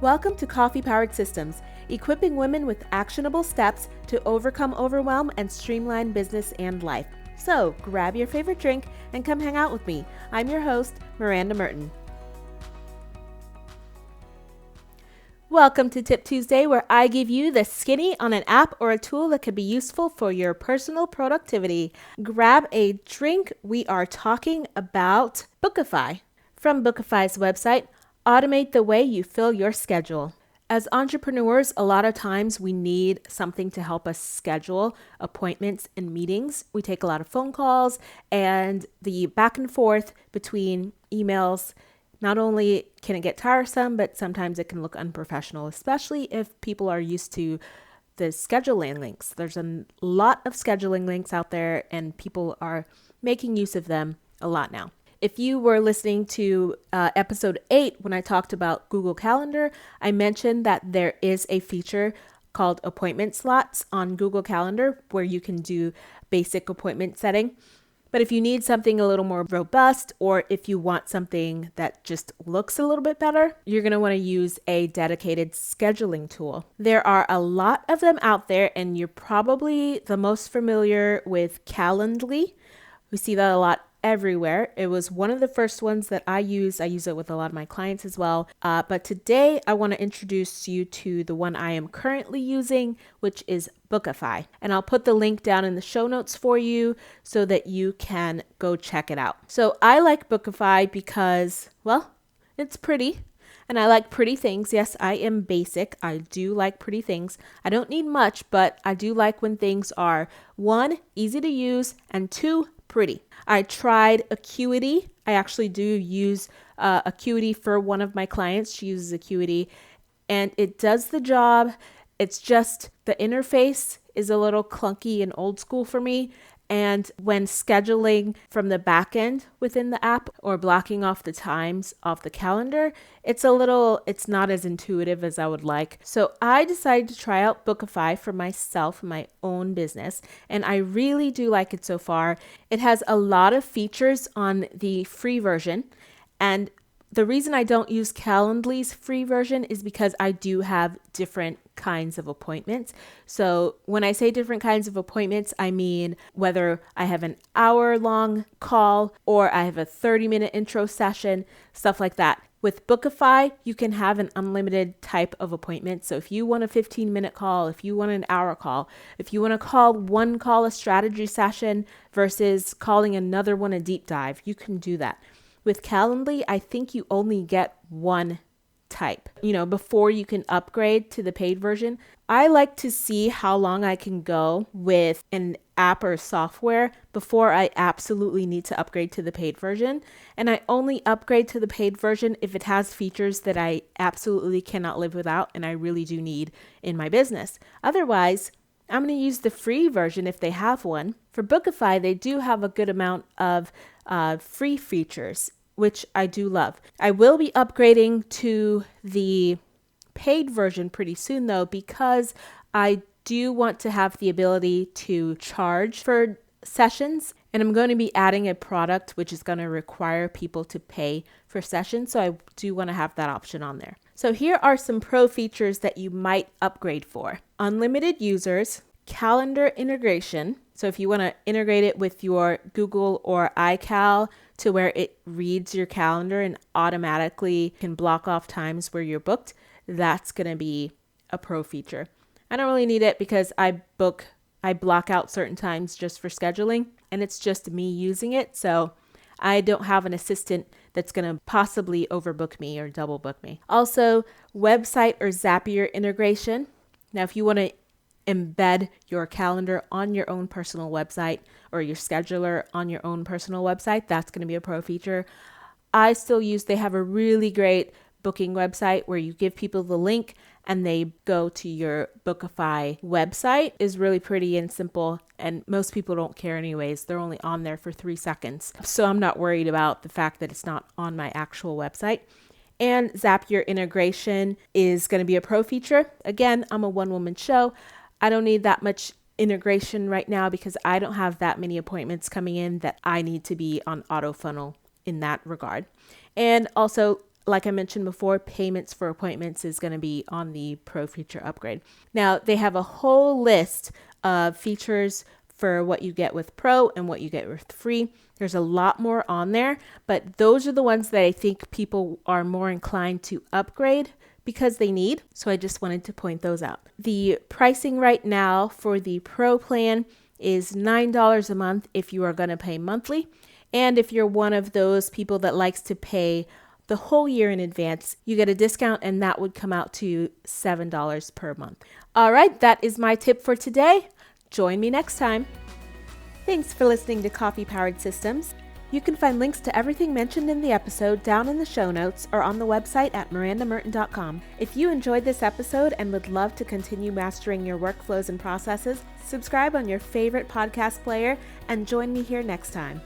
Welcome to Coffee Powered Systems, equipping women with actionable steps to overcome overwhelm and streamline business and life. So grab your favorite drink and come hang out with me. I'm your host, Miranda Merton. Welcome to Tip Tuesday, where I give you the skinny on an app or a tool that could be useful for your personal productivity. Grab a drink. We are talking about Bookafy. From Bookafy's website, automate the way you fill your schedule. As entrepreneurs, a lot of times we need something to help us schedule appointments and meetings. We take a lot of phone calls, and the back and forth between emails, not only can it get tiresome, but sometimes it can look unprofessional, especially if people are used to the scheduling links. There's a lot of scheduling links out there, and people are making use of them a lot now. If you were listening to episode 8, when I talked about Google Calendar, I mentioned that there is a feature called appointment slots on Google Calendar where you can do basic appointment setting. But if you need something a little more robust, or if you want something that just looks a little bit better, you're going to want to use a dedicated scheduling tool. There are a lot of them out there, and you're probably the most familiar with Calendly. We see that a lot everywhere. It was one of the first ones that I use. I use it with a lot of my clients as well. But today I want to introduce you to the one I am currently using, which is Bookafy. And I'll put the link down in the show notes for you so that you can go check it out. So I like Bookafy because, well, it's pretty. And I like pretty things. Yes, I am basic. I do like pretty things. I don't need much, but I do like when things are, 1, easy to use, and 2, pretty. I tried Acuity. I actually do use Acuity for one of my clients. She uses Acuity, and it does the job. It's just the interface is a little clunky and old school for me. And when scheduling from the back end within the app or blocking off the times off the calendar, it's not as intuitive as I would like. So I decided to try out Bookafy for myself, my own business, and I really do like it so far. It has a lot of features on the free version, and the reason I don't use Calendly's free version is because I do have different kinds of appointments. So when I say different kinds of appointments, I mean whether I have an hour-long call or I have a 30-minute intro session, stuff like that. With Bookafy, you can have an unlimited type of appointment. So if you want a 15-minute call, if you want an hour call, if you want to call one call a strategy session versus calling another one a deep dive, you can do that. With Calendly, I think you only get one type, before you can upgrade to the paid version. I like to see how long I can go with an app or software before I absolutely need to upgrade to the paid version. And I only upgrade to the paid version if it has features that I absolutely cannot live without and I really do need in my business. Otherwise, I'm going to use the free version if they have one. For Bookafy, they do have a good amount of free features, which I do love. I will be upgrading to the paid version pretty soon though, because I do want to have the ability to charge for sessions, and I'm going to be adding a product which is going to require people to pay for sessions. So I do want to have that option on there. So here are some pro features that you might upgrade for. Unlimited users, calendar integration. So if you want to integrate it with your Google or iCal to where it reads your calendar and automatically can block off times where you're booked, that's going to be a pro feature. I don't really need it because I block out certain times just for scheduling, and it's just me using it. So I don't have an assistant that's going to possibly overbook me or double book me. Also, website or Zapier integration. Now, if you want to embed your calendar on your own personal website or your scheduler on your own personal website, that's going to be a pro feature. They have a really great booking website where you give people the link and they go to your Bookafy website. Is really pretty and simple, and most people don't care anyways. They're only on there for 3 seconds. So I'm not worried about the fact that it's not on my actual website. And Zapier integration is going to be a pro feature. Again, I'm a one-woman show. I don't need that much integration right now because I don't have that many appointments coming in that I need to be on auto funnel in that regard. And also like I mentioned before, payments for appointments is going to be on the Pro feature upgrade. Now, they have a whole list of features for what you get with Pro and what you get with free. There's a lot more on there, but those are the ones that I think people are more inclined to upgrade because they need. So I just wanted to point those out. The pricing right now for the Pro plan is $9 a month if you are going to pay monthly. And if you're one of those people that likes to pay the whole year in advance, you get a discount and that would come out to $7 per month. All right, that is my tip for today. Join me next time. Thanks for listening to Coffee Powered Systems. You can find links to everything mentioned in the episode down in the show notes or on the website at mirandamerton.com. If you enjoyed this episode and would love to continue mastering your workflows and processes, subscribe on your favorite podcast player and join me here next time.